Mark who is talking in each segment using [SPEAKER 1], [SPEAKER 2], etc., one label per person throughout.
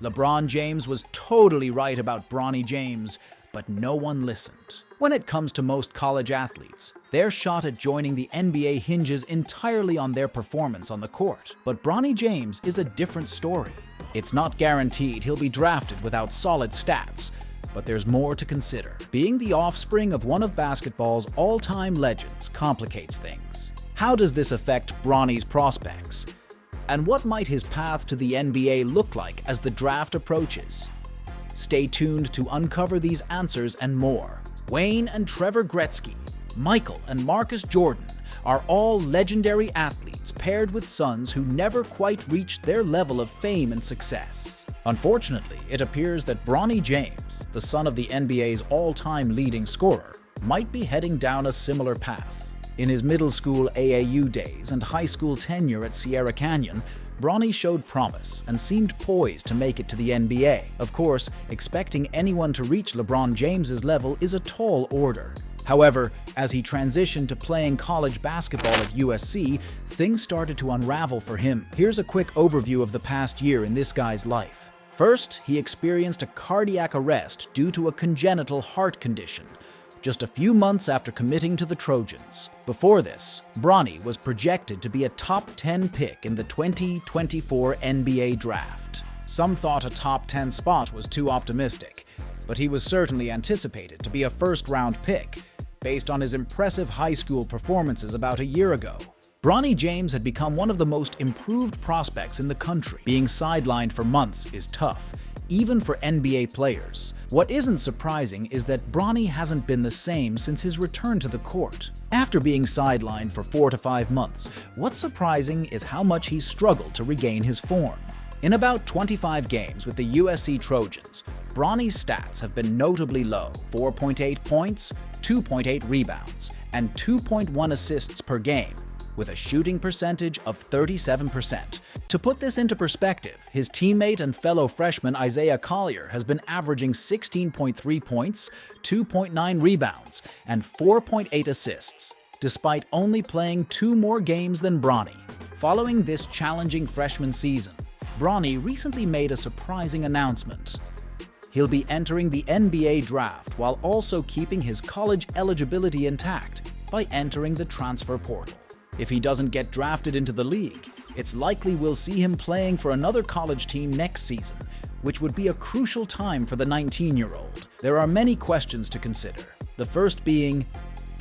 [SPEAKER 1] LeBron James was totally right about Bronny James, but no one listened. When it comes to most college athletes, their shot at joining the NBA hinges entirely on their performance on the court. But Bronny James is a different story. It's not guaranteed he'll be drafted without solid stats, but there's more to consider. Being the offspring of one of basketball's all-time legends complicates things. How does this affect Bronny's prospects? And what might his path to the NBA look like as the draft approaches? Stay tuned to uncover these answers and more. Wayne and Trevor Gretzky, Michael and Marcus Jordan are all legendary athletes paired with sons who never quite reached their level of fame and success. Unfortunately, it appears that Bronny James, the son of the NBA's all-time leading scorer, might be heading down a similar path. In his middle school AAU days and high school tenure at Sierra Canyon, Bronny showed promise and seemed poised to make it to the NBA. Of course, expecting anyone to reach LeBron James's level is a tall order. However, as he transitioned to playing college basketball at USC, things started to unravel for him. Here's a quick overview of the past year in this guy's life. First, he experienced a cardiac arrest due to a congenital heart condition, just a few months after committing to the Trojans. Before this, Bronny was projected to be a top 10 pick in the 2024 NBA draft. Some thought a top 10 spot was too optimistic, but he was certainly anticipated to be a first-round pick, based on his impressive high school performances about a year ago. Bronny James had become one of the most improved prospects in the country. Being sidelined for months is tough, even for NBA players. What isn't surprising is that Bronny hasn't been the same since his return to the court. After being sidelined for 4 to 5 months, what's surprising is how much he's struggled to regain his form. In about 25 games with the USC Trojans, Bronny's stats have been notably low: 4.8 points, 2.8 rebounds, and 2.1 assists per game, with a shooting percentage of 37%. To put this into perspective, his teammate and fellow freshman Isaiah Collier has been averaging 16.3 points, 2.9 rebounds, and 4.8 assists, despite only playing 2 more games than Bronny. Following this challenging freshman season, Bronny recently made a surprising announcement. He'll be entering the NBA draft while also keeping his college eligibility intact by entering the transfer portal. If he doesn't get drafted into the league, it's likely we'll see him playing for another college team next season, which would be a crucial time for the 19-year-old. There are many questions to consider. The first being,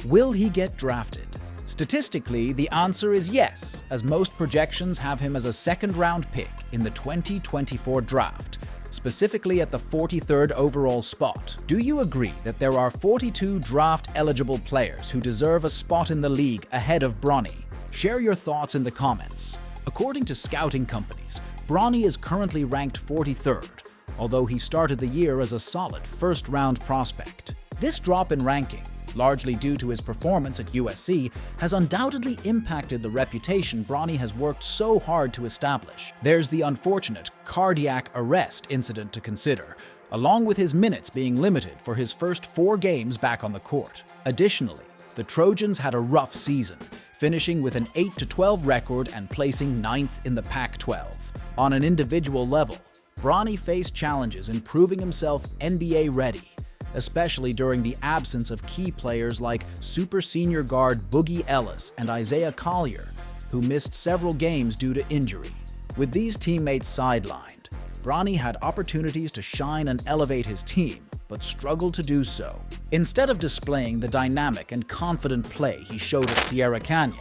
[SPEAKER 1] will he get drafted? Statistically, the answer is yes, as most projections have him as a second-round pick in the 2024 draft, specifically at the 43rd overall spot. Do you agree that there are 42 draft-eligible players who deserve a spot in the league ahead of Bronny? Share your thoughts in the comments. According to scouting companies, Bronny is currently ranked 43rd, although he started the year as a solid first-round prospect. This drop in ranking, largely due to his performance at USC, has undoubtedly impacted the reputation Bronny has worked so hard to establish. There's the unfortunate cardiac arrest incident to consider, along with his minutes being limited for his first 4 games back on the court. Additionally, the Trojans had a rough season, finishing with an 8-12 record and placing 9th in the Pac-12. On an individual level, Bronny faced challenges in proving himself NBA ready, especially during the absence of key players like super senior guard Boogie Ellis and Isaiah Collier, who missed several games due to injury. With these teammates sidelined, Bronny had opportunities to shine and elevate his team, but struggled to do so. Instead of displaying the dynamic and confident play he showed at Sierra Canyon,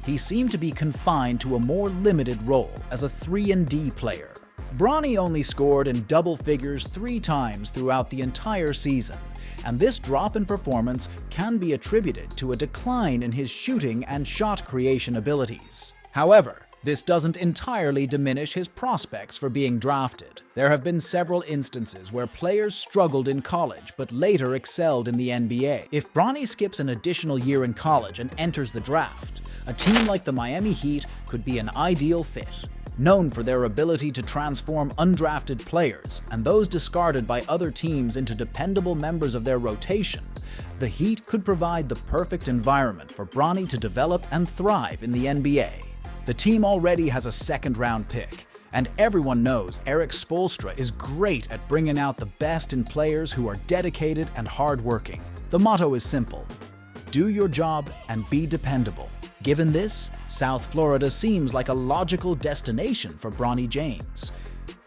[SPEAKER 1] he seemed to be confined to a more limited role as a 3-and-D player. Bronny only scored in double figures 3 times throughout the entire season, and this drop in performance can be attributed to a decline in his shooting and shot creation abilities. However, this doesn't entirely diminish his prospects for being drafted. There have been several instances where players struggled in college but later excelled in the NBA. If Bronny skips an additional year in college and enters the draft, a team like the Miami Heat could be an ideal fit. Known for their ability to transform undrafted players and those discarded by other teams into dependable members of their rotation, the Heat could provide the perfect environment for Bronny to develop and thrive in the NBA. The team already has a second-round pick, And everyone knows Erik Spoelstra is great at bringing out the best in players who are dedicated and hardworking. The motto is simple: do your job and be dependable. Given this, South Florida seems like a logical destination for Bronny James.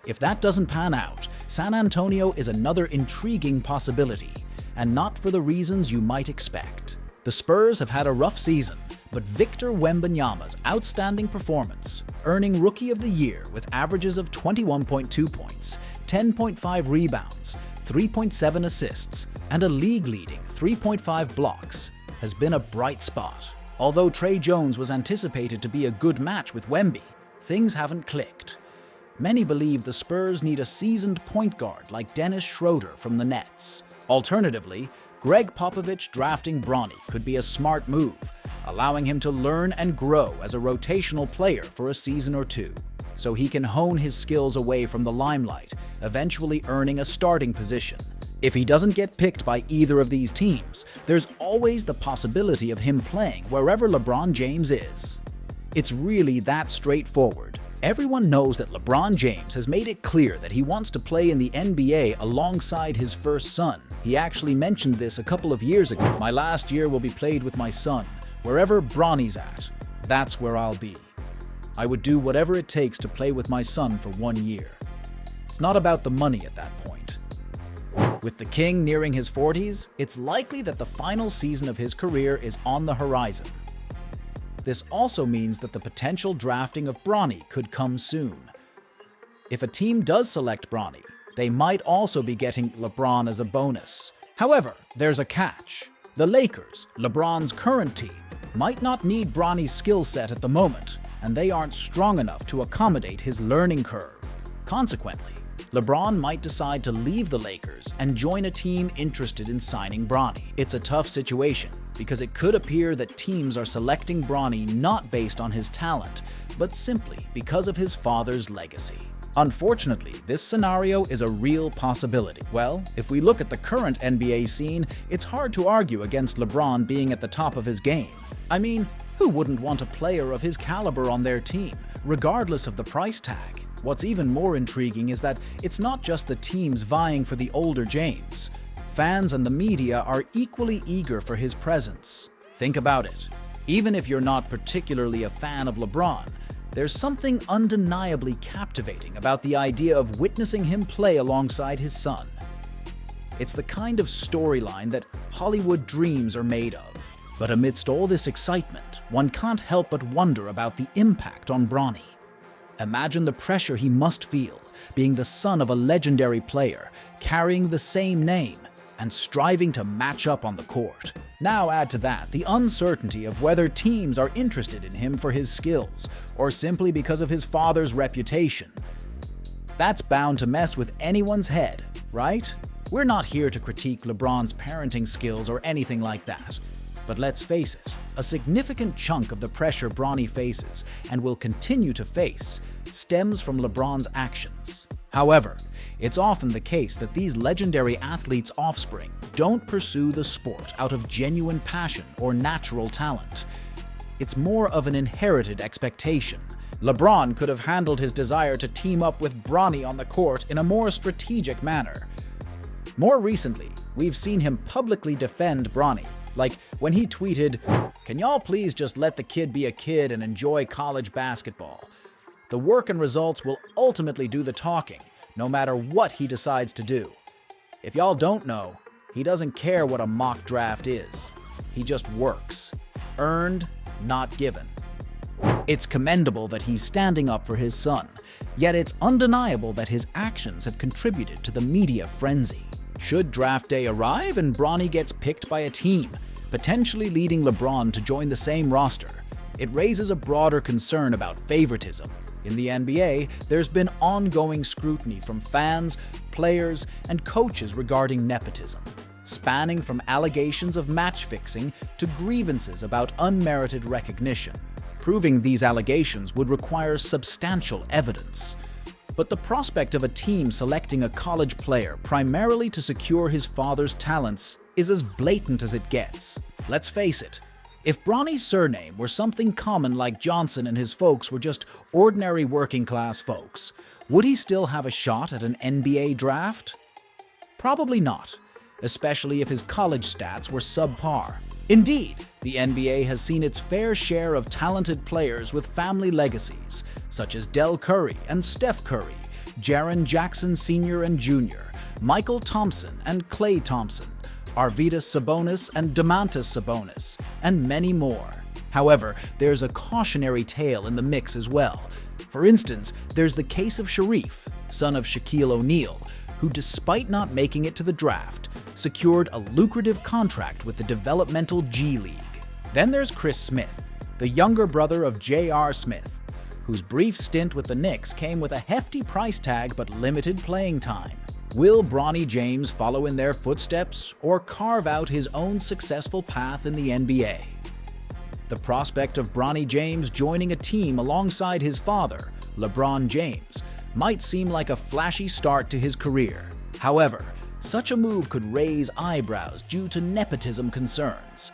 [SPEAKER 1] If that doesn't pan out, San Antonio is another intriguing possibility, and not for the reasons you might expect. The Spurs have had a rough season, but Victor Wembanyama's outstanding performance, earning Rookie of the Year with averages of 21.2 points, 10.5 rebounds, 3.7 assists, and a league-leading 3.5 blocks, has been a bright spot. Although Trey Jones was anticipated to be a good match with Wemby, things haven't clicked. Many believe the Spurs need a seasoned point guard like Dennis Schroeder from the Nets. Alternatively, Greg Popovich drafting Bronny could be a smart move, allowing him to learn and grow as a rotational player for a season or two, so he can hone his skills away from the limelight, eventually earning a starting position. If he doesn't get picked by either of these teams, there's always the possibility of him playing wherever LeBron James is. It's really that straightforward. Everyone knows that LeBron James has made it clear that he wants to play in the NBA alongside his first son. He actually mentioned this a couple of years ago. "My last year will be played with my son. Wherever Bronny's at, that's where I'll be. I would do whatever it takes to play with my son for 1 year." It's not about the money at that point. With the King nearing his 40s, it's likely that the final season of his career is on the horizon. This also means that the potential drafting of Bronny could come soon. If a team does select Bronny, they might also be getting LeBron as a bonus. However, there's a catch. The Lakers, LeBron's current team, might not need Bronny's skill set at the moment, and they aren't strong enough to accommodate his learning curve. Consequently, LeBron might decide to leave the Lakers and join a team interested in signing Bronny. It's a tough situation, because it could appear that teams are selecting Bronny not based on his talent, but simply because of his father's legacy. Unfortunately, this scenario is a real possibility. Well, if we look at the current NBA scene, it's hard to argue against LeBron being at the top of his game. I mean, who wouldn't want a player of his caliber on their team, regardless of the price tag? What's even more intriguing is that it's not just the teams vying for the older James. Fans and the media are equally eager for his presence. Think about it. Even if you're not particularly a fan of LeBron, there's something undeniably captivating about the idea of witnessing him play alongside his son. It's the kind of storyline that Hollywood dreams are made of. But amidst all this excitement, one can't help but wonder about the impact on Bronny. Imagine the pressure he must feel, being the son of a legendary player, carrying the same name, and striving to match up on the court. Now add to that the uncertainty of whether teams are interested in him for his skills, or simply because of his father's reputation. That's bound to mess with anyone's head, right? We're not here to critique LeBron's parenting skills or anything like that. But let's face it, a significant chunk of the pressure Bronny faces, and will continue to face, stems from LeBron's actions. However, it's often the case that these legendary athletes' offspring don't pursue the sport out of genuine passion or natural talent. It's more of an inherited expectation. LeBron could have handled his desire to team up with Bronny on the court in a more strategic manner. More recently, we've seen him publicly defend Bronny, like when he tweeted, "Can y'all please just let the kid be a kid and enjoy college basketball? The work and results will ultimately do the talking, no matter what he decides to do. If y'all don't know, he doesn't care what a mock draft is. He just works. Earned, not given." It's commendable that he's standing up for his son, yet it's undeniable that his actions have contributed to the media frenzy. Should draft day arrive and Bronny gets picked by a team, potentially leading LeBron to join the same roster, it raises a broader concern about favoritism. In the NBA, there's been ongoing scrutiny from fans, players, and coaches regarding nepotism, spanning from allegations of match fixing to grievances about unmerited recognition. Proving these allegations would require substantial evidence. But the prospect of a team selecting a college player primarily to secure his father's talents is as blatant as it gets. Let's face it, If Bronny's surname were something common like Johnson and his folks were just ordinary working-class folks, would he still have a shot at an NBA draft? Probably not, especially if his college stats were subpar. Indeed, the NBA has seen its fair share of talented players with family legacies, such as Del Curry and Steph Curry, Jaren Jackson Sr. and Jr., Michael Thompson and Klay Thompson, Arvydas Sabonis and Domantas Sabonis, and many more. However, there's a cautionary tale in the mix as well. For instance, there's the case of Sharif, son of Shaquille O'Neal, who, despite not making it to the draft, secured a lucrative contract with the developmental G League. Then there's Chris Smith, the younger brother of J.R. Smith, whose brief stint with the Knicks came with a hefty price tag but limited playing time. Will Bronny James follow in their footsteps or carve out his own successful path in the NBA? The prospect of Bronny James joining a team alongside his father, LeBron James, might seem like a flashy start to his career. However, such a move could raise eyebrows due to nepotism concerns.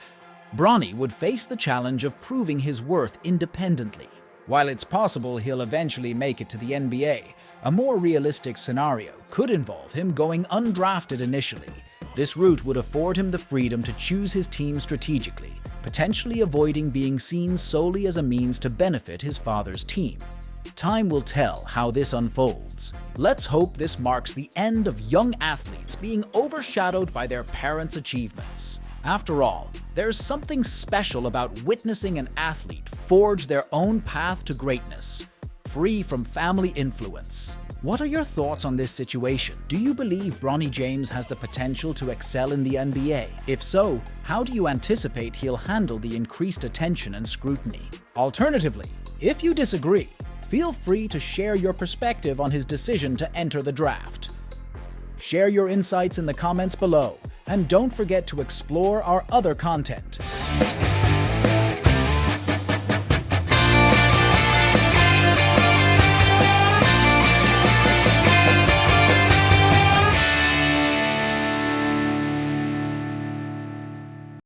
[SPEAKER 1] Bronny would face the challenge of proving his worth independently. While it's possible he'll eventually make it to the NBA, a more realistic scenario could involve him going undrafted initially. This route would afford him the freedom to choose his team strategically, potentially avoiding being seen solely as a means to benefit his father's team. Time will tell how this unfolds. Let's hope this marks the end of young athletes being overshadowed by their parents' achievements. After all, there's something special about witnessing an athlete forge their own path to greatness, free from family influence. What are your thoughts on this situation? Do you believe Bronny James has the potential to excel in the NBA? If so, how do you anticipate he'll handle the increased attention and scrutiny? Alternatively, if you disagree, feel free to share your perspective on his decision to enter the draft. Share your insights in the comments below, and don't forget to explore our other content.